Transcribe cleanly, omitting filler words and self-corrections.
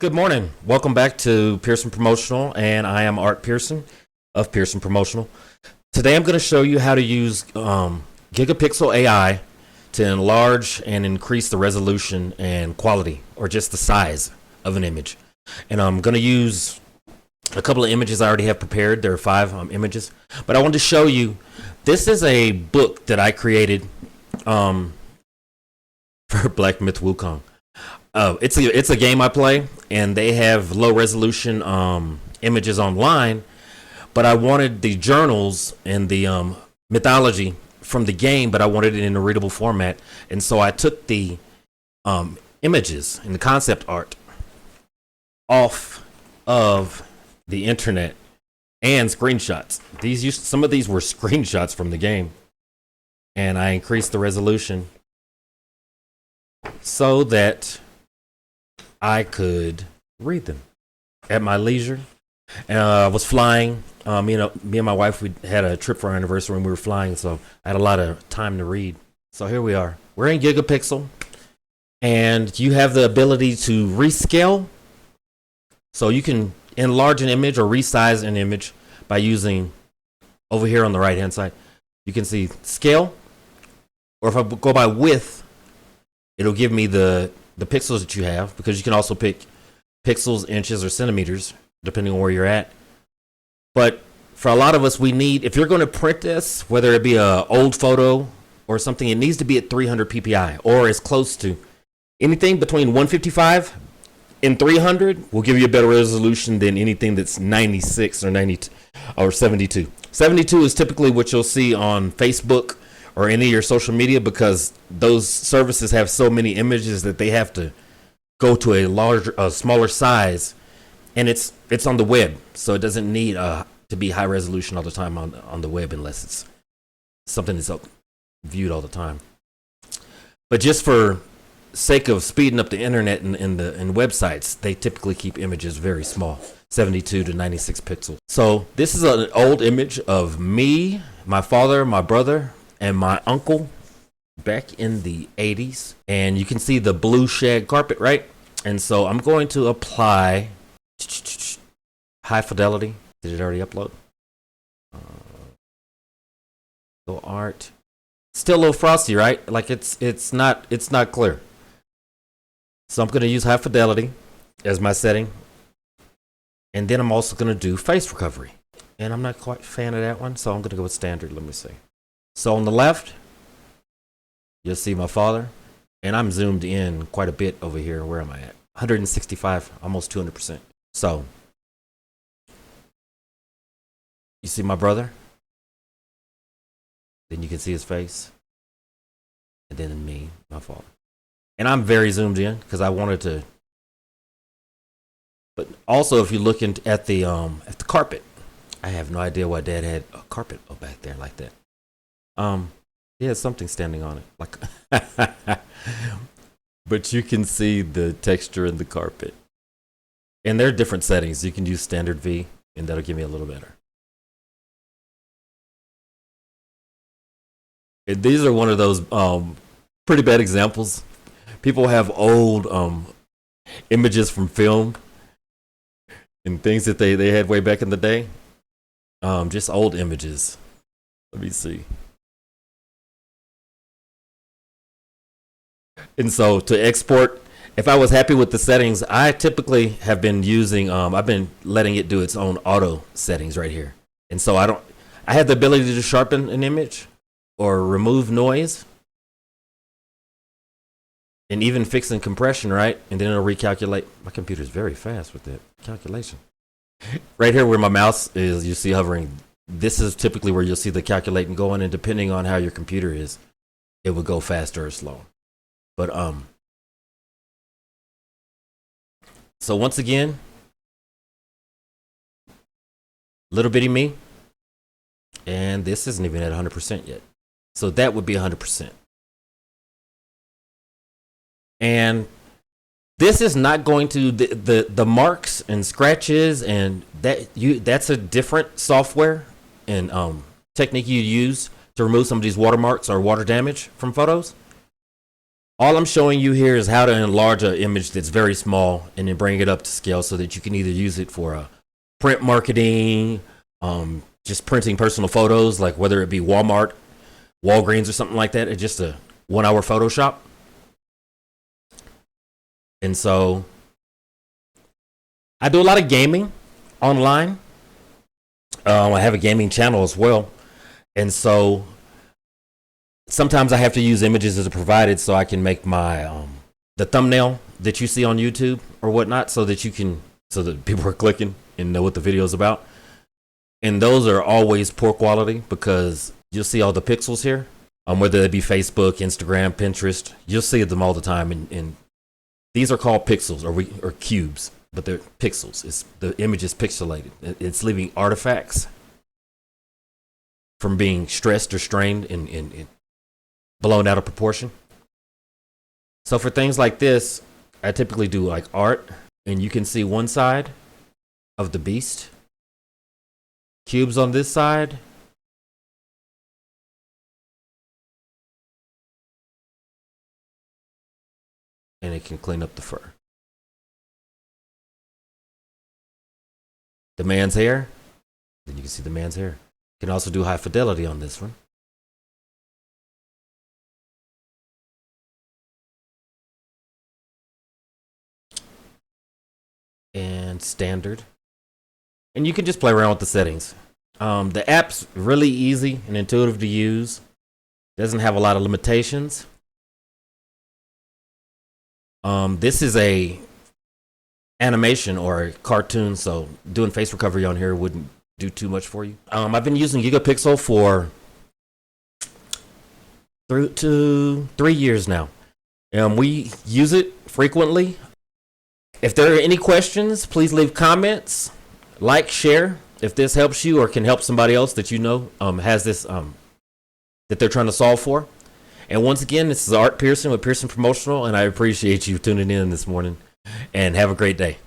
Good morning. Welcome back to Pearson Promotional, and I am Art Pearson of Pearson Promotional. Today I'm going to show you how to use Gigapixel AI to enlarge and increase the resolution and quality, or just the size of an image. And I'm going to use a couple of images I already have prepared. There are 5 images, but I wanted to show you, this is a book that I created for Black Myth Wukong. It's a game I play, and they have low resolution images online, but I wanted the journals and the mythology from the game, but I wanted it in a readable format, and so I took the images and the concept art off of the internet and screenshots. Some of these were screenshots from the game, and I increased the resolution so that I could read them at my leisure. I was flying. Me and my wife, we had a trip for our anniversary and we were flying, so I had a lot of time to read. So here we are. We're in Gigapixel, and you have the ability to rescale. So you can enlarge an image or resize an image by using, over here on the right hand side, you can see scale, or if I go by width, it'll give me the pixels that you have, because you can also pick pixels, inches, or centimeters, depending on where you're at. But for a lot of us, we need, if you're going to print this, whether it be an old photo or something, it needs to be at 300 ppi, or as close to. Anything between 155 and 300 will give you a better resolution than anything that's 96 or 92 or 72. 72 is typically what you'll see on Facebook or any of your social media, because those services have so many images that they have to go to a smaller size, and it's on the web, so it doesn't need to be high resolution all the time on the web, unless it's something that's viewed all the time. But just for sake of speeding up the internet and websites, they typically keep images very small, 72 to 96 pixels. So this is an old image of me, my father, my brother, and my uncle back in the 80s, and you can see the blue shag carpet, right? And so I'm going to apply high fidelity. Did it already upload? So art, still a little frosty, right? Like it's not clear. So I'm going to use high fidelity as my setting, and then I'm also going to do face recovery, and I'm not quite a fan of that one, so I'm going to go with standard. Let me see. So on the left, you'll see my father, and I'm zoomed in quite a bit over here. Where am I at? 165, almost 200%. So you see my brother, then you can see his face, and then me, my father. And I'm very zoomed in because I wanted to. But also, if you look at the carpet, I have no idea why Dad had a carpet back there like that. He has something standing on it, like, but you can see the texture in the carpet. And there are different settings. You can use standard V, and that'll give me a little better. And these are one of those pretty bad examples. People have old images from film and things that they had way back in the day. Just old images. Let me see. And so to export, if I was happy with the settings, I typically have been using, I've been letting it do its own auto settings right here. And so I have the ability to sharpen an image or remove noise, and even fixing compression, right? And then it'll recalculate. My computer's very fast with that calculation. Right here where my mouse is, you see hovering. This is typically where you'll see the calculating going, and depending on how your computer is, it will go faster or slow. But so once again, little bitty me, and this isn't even at 100% yet. So that would be 100%. And this is not going to the marks and scratches, and that's a different software and technique you use to remove some of these watermarks or water damage from photos. All I'm showing you here is how to enlarge an image that's very small and then bring it up to scale so that you can either use it for print marketing, just printing personal photos, like whether it be Walmart, Walgreens, or something like that. It's just a 1 hour Photoshop. And so I do a lot of gaming online. I have a gaming channel as well. And so sometimes I have to use images as provided so I can make my the thumbnail that you see on YouTube or whatnot, so that people are clicking and know what the video is about. And those are always poor quality because you'll see all the pixels here, whether it be Facebook, Instagram, Pinterest. You'll see them all the time, and these are called pixels or cubes, but they're pixels. The image is pixelated. It's leaving artifacts from being stressed or strained and blown out of proportion. So for things like this, I typically do like art, and you can see one side of the beast, cubes on this side, and it can clean up the fur. The man's hair, then you can see the man's hair. You can also do high fidelity on this one. And standard. And you can just play around with the settings. The app's really easy and intuitive to use. Doesn't have a lot of limitations. This is a animation or a cartoon, so doing face recovery on here wouldn't do too much for you. I've been using Gigapixel for 3 years now. We use it frequently. If there are any questions, please leave comments, like, share. If this helps you or can help somebody else that you know has this that they're trying to solve for. And once again, this is Art Pearson with Pearson Promotional, and I appreciate you tuning in this morning, and have a great day.